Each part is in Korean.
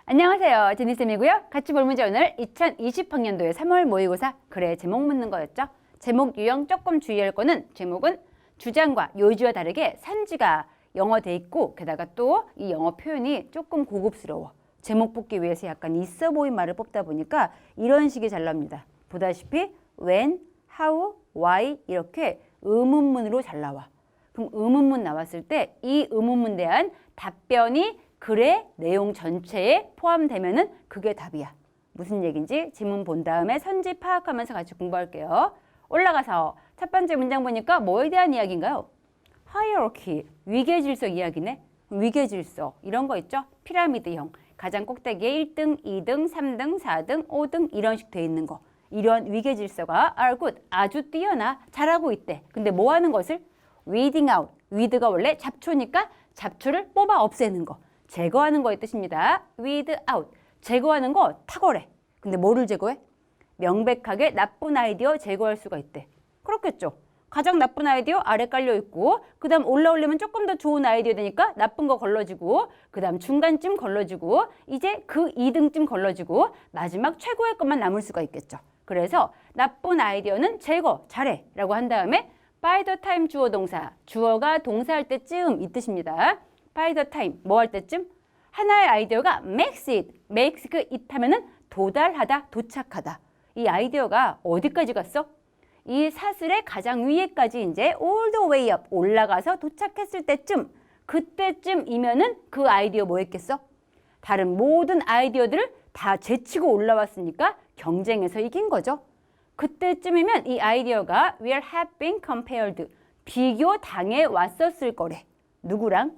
안녕하세요. 제니쌤이고요. 같이 볼 문제 오늘 2020학년도의 3월 모의고사 글의 제목 묻는 거였죠. 제목 유형 조금 주의할 거는 제목은 주장과 요지와 다르게 산지가 영어 돼 있고 게다가 또 이 영어 표현이 조금 고급스러워. 제목 뽑기 위해서 약간 있어 보인 말을 뽑다 보니까 이런 식이 잘 나옵니다. 보다시피 when, how, why 이렇게 의문문으로 잘 나와. 그럼 의문문 나왔을 때 이 의문문에 대한 답변이 글의 내용 전체에 포함되면은 그게 답이야. 무슨 얘기인지 지문 본 다음에 선지 파악하면서 같이 공부할게요. 올라가서 첫 번째 문장 보니까 뭐에 대한 이야기인가요? 하이어키, 위계질서 이야기네. 위계질서 이런 거 있죠? 피라미드형. 가장 꼭대기에 1등, 2등, 3등, 4등, 5등 이런 식 돼 있는 거. 이런 위계질서가 are good, 아주 뛰어나, 잘하고 있대. 근데 뭐 하는 것을? weeding out. weed가 원래 잡초니까 잡초를 뽑아 없애는 거. 제거하는 거의 뜻입니다. weed out. 제거하는 거 탁월해. 근데 뭐를 제거해? 명백하게 나쁜 아이디어 제거할 수가 있대. 그렇겠죠. 가장 나쁜 아이디어 아래 깔려 있고 그 다음 올라오려면 조금 더 좋은 아이디어 되니까 나쁜 거 걸러지고 그 다음 중간쯤 걸러지고 이제 그 2등쯤 걸러지고 마지막 최고의 것만 남을 수가 있겠죠. 그래서 나쁜 아이디어는 제거, 잘해 라고 한 다음에 by the time 주어 동사, 주어가 동사할 때쯤 이 뜻입니다. by the time, 뭐 할 때쯤? 하나의 아이디어가 makes 그 it 하면은 도달하다, 도착하다. 이 아이디어가 어디까지 갔어? 이 사슬의 가장 위에까지 이제 all the way up, 올라가서 도착했을 때쯤, 그때쯤이면은 그 아이디어 뭐 했겠어? 다른 모든 아이디어들을 다 제치고 올라왔으니까 경쟁에서 이긴 거죠. 그때쯤이면 이 아이디어가 will have been compared, 비교 당해 왔었을 거래. 누구랑?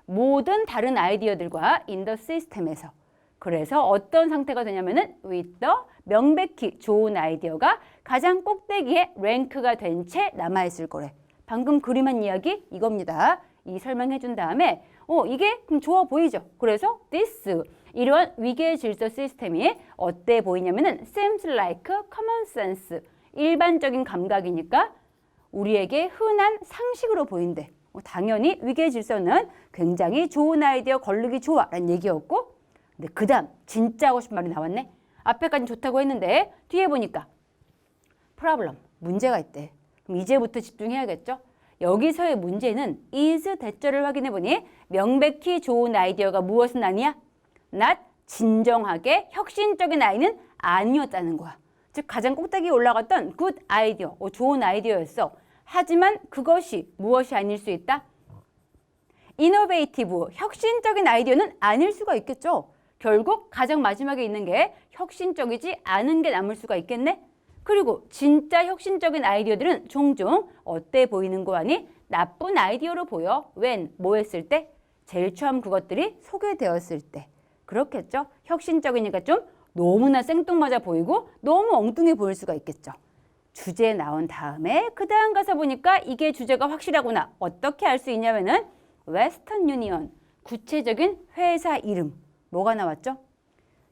모든 다른 아이디어들과 in the system에서. 그래서 어떤 상태가 되냐면은 with the 명백히 좋은 아이디어가 가장 꼭대기에 랭크가 된 채 남아있을 거래. 방금 그림한 이야기 이겁니다. 이 설명해 준 다음에 이게 그럼 좋아 보이죠? 그래서 this 이러한 위계 질서 시스템이 어때 보이냐면은 seems like common sense 일반적인 감각이니까 우리에게 흔한 상식으로 보인대. 당연히 위계 질서는 굉장히 좋은 아이디어 걸르기 좋아 라는 얘기였고 근데 그 다음 진짜 하고 싶은 말이 나왔네. 앞에까지 좋다고 했는데 뒤에 보니까 problem, 문제가 있대. 그럼 이제부터 집중해야겠죠? 여기서의 문제는 is 대절을 확인해 보니 명백히 좋은 아이디어가 무엇은 아니야? not 진정하게 혁신적인 아이는 아니었다는 거야. 즉 가장 꼭대기에 올라갔던 good 아이디어, 좋은 아이디어였어. 하지만 그것이 무엇이 아닐 수 있다? innovative, 혁신적인 아이디어는 아닐 수가 있겠죠. 결국 가장 마지막에 있는 게 혁신적이지 않은 게 남을 수가 있겠네. 그리고 진짜 혁신적인 아이디어들은 종종 어때 보이는 거 아니? 나쁜 아이디어로 보여. when, 뭐 했을 때? 제일 처음 그것들이 소개되었을 때. 그렇겠죠. 혁신적이니까 좀 너무나 생뚱맞아 보이고 너무 엉뚱해 보일 수가 있겠죠. 주제 나온 다음에 그 다음 가서 보니까 이게 주제가 확실하구나. 어떻게 알 수 있냐면은 웨스턴 유니언, 구체적인 회사 이름. 뭐가 나왔죠?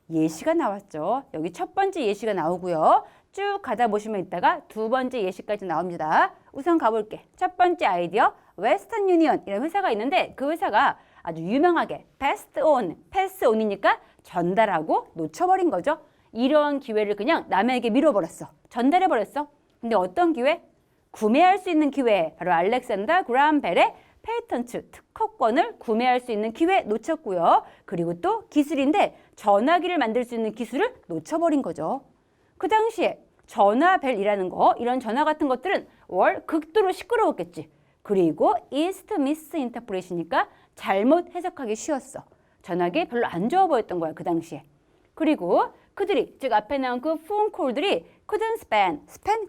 예시가 나왔죠. 여기 첫 번째 예시가 나오고요. 쭉 가다 보시면 이따가 두 번째 예시까지 나옵니다. 우선 가볼게. 첫 번째 아이디어, 웨스턴 유니언 이런 회사가 있는데 그 회사가 아주 유명하게 패스 온이니까 전달하고 놓쳐버린 거죠. 이런 기회를 그냥 남에게 밀어버렸어. 전달해버렸어. 근데 어떤 기회? 구매할 수 있는 기회. 바로 알렉산더 그라함 벨의 페이턴트 특허권을 구매할 수 있는 기회 놓쳤고요. 그리고 또 기술인데 전화기를 만들 수 있는 기술을 놓쳐버린 거죠. 그 당시에 전화벨이라는 거, 이런 전화 같은 것들은 극도로 시끄러웠겠지. 그리고 이스트 미스 인터프레시니까 잘못 해석하기 쉬웠어. 전화기 별로 안 좋아 보였던 거야, 그 당시에. 그리고 그들이, 즉 앞에 나온 그 폰콜들이 couldn't span,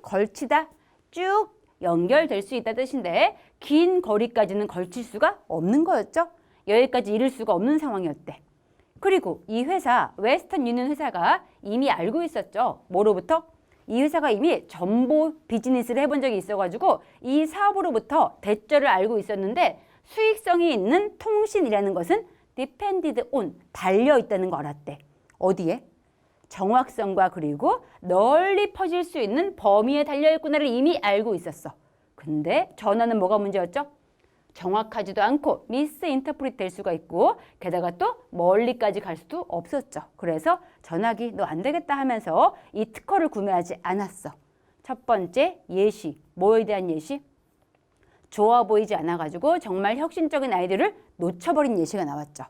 걸치다, 쭉 연결될 수 있다 뜻인데 긴 거리까지는 걸칠 수가 없는 거였죠. 여기까지 이를 수가 없는 상황이었대. 그리고 이 회사, 웨스턴 유니언 회사가 이미 알고 있었죠. 뭐로부터? 이 회사가 이미 정보 비즈니스를 해본 적이 있어가지고 이 사업으로부터 대절을 알고 있었는데 수익성이 있는 통신이라는 것은 depended on, 달려있다는 거 알았대. 어디에? 정확성과 그리고 널리 퍼질 수 있는 범위에 달려있구나를 이미 알고 있었어. 근데 전화는 뭐가 문제였죠? 정확하지도 않고 미스인터프리트 될 수가 있고 게다가 또 멀리까지 갈 수도 없었죠. 그래서 전화기 너 안 되겠다 하면서 이 특허를 구매하지 않았어. 첫 번째 예시, 뭐에 대한 예시? 좋아 보이지 않아가지고 정말 혁신적인 아이디어를 놓쳐버린 예시가 나왔죠.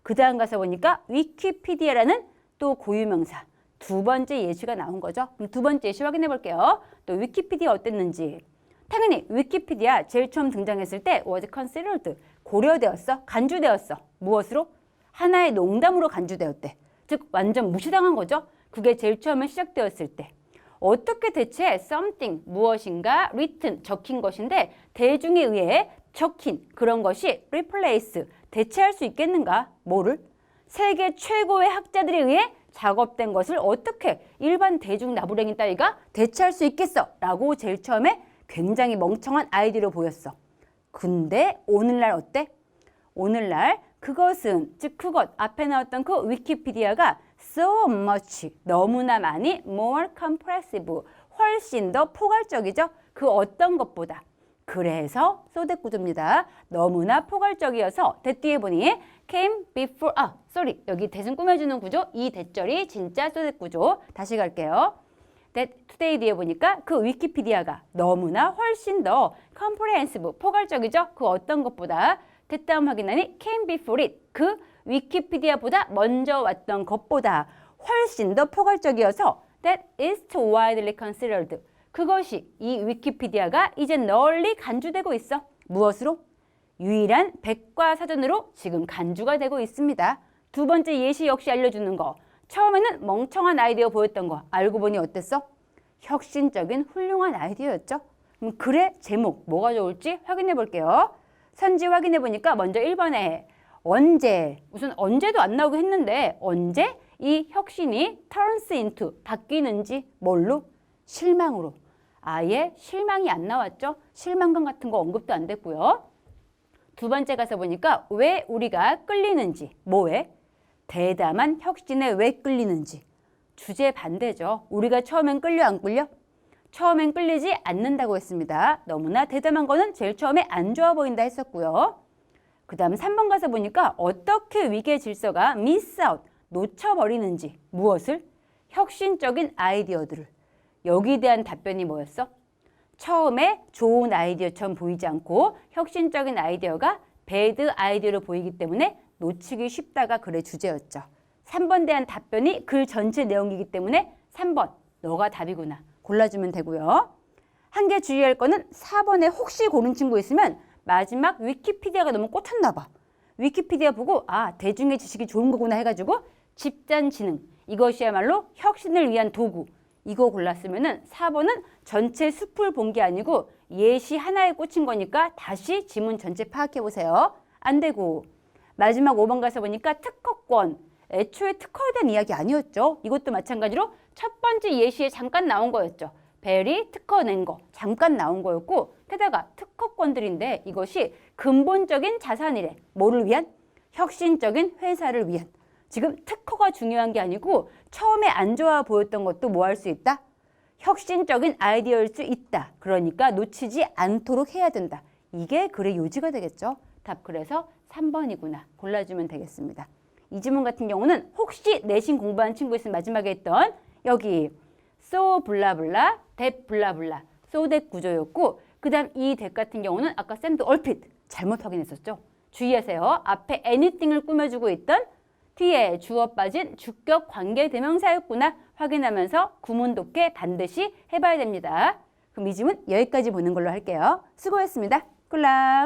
그 다음 가서 보니까 위키피디아라는 또 고유명사 두 번째 예시가 나온 거죠. 그럼 두 번째 예시 확인해 볼게요. 또 위키피디아 어땠는지. 당연히 위키피디아 제일 처음 등장했을 때 was considered 고려되었어, 간주되었어. 무엇으로? 하나의 농담으로 간주되었대. 즉 완전 무시당한 거죠. 그게 제일 처음에 시작되었을 때. 어떻게 대체 something 무엇인가 written 적힌 것인데 대중에 의해 적힌 그런 것이 replace 대체할 수 있겠는가? 뭐를? 세계 최고의 학자들에 의해 작업된 것을 어떻게 일반 대중 나부랭이 따위가 대체할 수 있겠어? 라고 제일 처음에 굉장히 멍청한 아이디어로 보였어. 근데 오늘날 어때? 오늘날 그것은 즉 그것 앞에 나왔던 그 위키피디아가 so much 너무나 많이 more compressive 훨씬 더 포괄적이죠. 그 어떤 것보다. 그래서 소댓 구조입니다. 너무나 포괄적이어서 대 뒤에 보니 came before 여기 대신 꾸며주는 구조 이 대절이 진짜 소댓 구조. 다시 갈게요. that today 뒤에 보니까 그 위키피디아가 너무나 훨씬 더 comprehensive 포괄적이죠. 그 어떤 것보다 다음 확인하니 came before it 그 위키피디아보다 먼저 왔던 것보다 훨씬 더 포괄적이어서 that is widely considered 그것이 이 위키피디아가 이제 널리 간주되고 있어. 무엇으로? 유일한 백과사전으로 지금 간주가 되고 있습니다. 두 번째 예시 역시 알려주는 거. 처음에는 멍청한 아이디어 보였던 거 알고 보니 어땠어? 혁신적인 훌륭한 아이디어였죠. 그럼 글의 제목 뭐가 좋을지 확인해 볼게요. 선지 확인해 보니까 먼저 1번에 언제 우선 언제도 안 나오고 했는데 언제 이 혁신이 turns into 바뀌는지 뭘로? 실망으로. 아예 실망이 안 나왔죠. 실망감 같은 거 언급도 안 됐고요. 두 번째 가서 보니까 왜 우리가 끌리는지 뭐에? 대담한 혁신에 왜 끌리는지. 주제 반대죠. 우리가 처음엔 끌려 안 끌려? 처음엔 끌리지 않는다고 했습니다. 너무나 대담한 거는 제일 처음에 안 좋아 보인다 했었고요. 그 다음 3번 가서 보니까 어떻게 위계 질서가 miss out, 놓쳐버리는지. 무엇을? 혁신적인 아이디어들을. 여기에 대한 답변이 뭐였어? 처음에 좋은 아이디어처럼 보이지 않고 혁신적인 아이디어가 배드 아이디어로 보이기 때문에 놓치기 쉽다가 글의 주제였죠. 3번 대한 답변이 글 전체 내용이기 때문에 3번 너가 답이구나. 골라주면 되고요. 한 개 주의할 거는 4번에 혹시 고른 친구 있으면 마지막 위키피디아가 너무 꽂혔나 봐. 위키피디아 보고 대중의 지식이 좋은 거구나 해가지고 집단지능 이것이야말로 혁신을 위한 도구 이거 골랐으면은 4번은 전체 숲을 본 게 아니고 예시 하나에 꽂힌 거니까 다시 지문 전체 파악해 보세요. 안 되고 마지막 5번 가서 보니까 특허권 애초에 특허에 대한 이야기 아니었죠. 이것도 마찬가지로 첫 번째 예시에 잠깐 나온 거였죠. 벨이 특허 낸 거 잠깐 나온 거였고 게다가 특허권들인데 이것이 근본적인 자산이래. 뭐를 위한? 혁신적인 회사를 위한. 지금 특허가 중요한 게 아니고 처음에 안 좋아 보였던 것도 뭐 할 수 있다? 혁신적인 아이디어일 수 있다. 그러니까 놓치지 않도록 해야 된다. 이게 글의 요지가 되겠죠. 답 그래서 3번이구나. 골라주면 되겠습니다. 이 지문 같은 경우는 혹시 내신 공부한 친구 있으면 마지막에 했던 여기 so 블라블라 that 블라블라 so that 구조였고 그 다음 이 that 같은 경우는 아까 쌤도 얼핏 잘못 확인했었죠. 주의하세요. 앞에 anything을 꾸며주고 있던 뒤에 주어 빠진 주격 관계 대명사였구나 확인하면서 구문 독해 반드시 해봐야 됩니다. 그럼 이 지문 여기까지 보는 걸로 할게요. 수고했습니다. 꿀락.